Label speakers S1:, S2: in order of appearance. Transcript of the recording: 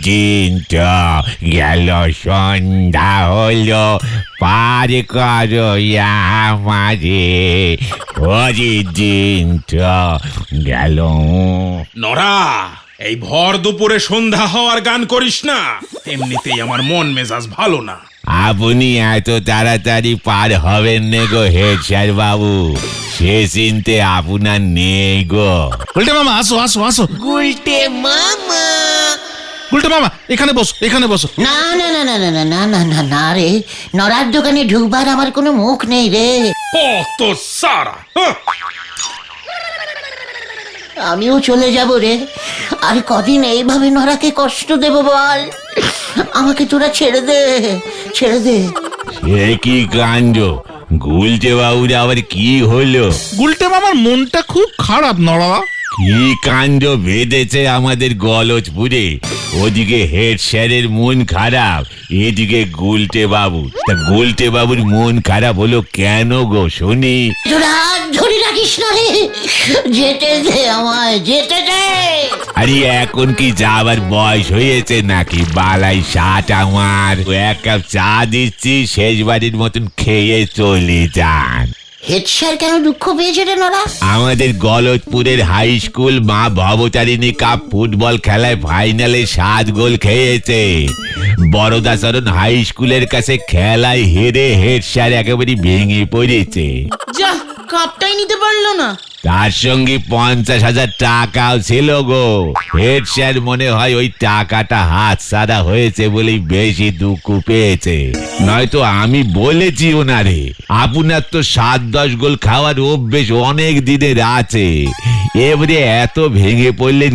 S1: দিনটা গেল, সন্ধ্যা হলো, পার করো আমারে। দিনটা গেল।
S2: নরা, এই ভর দুপুরে সন্ধ্যা হওয়ার গান করিস না, এমনিতেই আমার মন মেজাজ ভালো না।
S1: আপনি এত তাড়াতাড়ি পার হবেন না গো হেড স্যার বাবু, সে চিনতে আপনার নেই গো।
S3: গুলটে মামা, আসো আসো আসো।
S4: গুলটে মামা।
S3: গুলটে মামা, এখানে বসো, এখানে বসো।
S4: না না না না না না না না না না রে, নড়ার দোকানে ঢুকবার আমার কোনো মুখ নেই রে।
S2: ও তো সারা,
S4: আমিও চলে যাব রে। আর কদিন এইভাবে নড়াকে কষ্ট দেব বল? আমাকে তোরা ছেড়ে দে, ছেড়ে দে।
S1: সে কি কাণ্ড, গুলটে বাবুর আবার কি হলো?
S3: গুলটে মামার মনটা খুব খারাপ নড়া।
S1: কি কাণ্ড বেঁধেছে আমাদের গলজপুরে। ওদিকে হেড স্যারের মন খারাপ, এদিকে গুলটে বাবু। তা গুলটে বাবুর মন খারাপ হলো কেন গো শুনি?
S4: তোরা হাত ধরে রাখিস না রে, যেতে দে আমায়, যেতে দে।
S1: আরে এখন কি যাবার বয়স হয়েছে নাকি? বালাই ষাট আমার, এক কাপ চা দিচ্ছি, শেষবারের মতন খেয়ে চলে যান।
S4: হেড স্যার কেন দুঃখ পেয়েছে রে নড়া?
S1: আমাদের গলতপুরের হাই স্কুল মা ভবতারিণী কাপ ফুটবল খেলায় ফাইনালে 7 গোল খেয়েছে। বড়দাচরণ হাই স্কুলের কাছে খেলায় হেরে হেড স্যার একেবারে ভেঙে পড়েছে।
S5: যা, কাপটাই নিতে পারলো না।
S1: তার সঙ্গে 50,000 টাকাও ছিল গো। হেড স্যার মনে হয় ওই টাকাটা হাত ছাড়া হয়েছে বলেই বেশি দুঃখ পেয়েছে, নয়তো আমি বলেছি ওনারে আপনার তো 7-10 গোল খাওয়ার অভ্যেস অনেক দিনের আছে, এবারে এত ভেঙে পড়লেন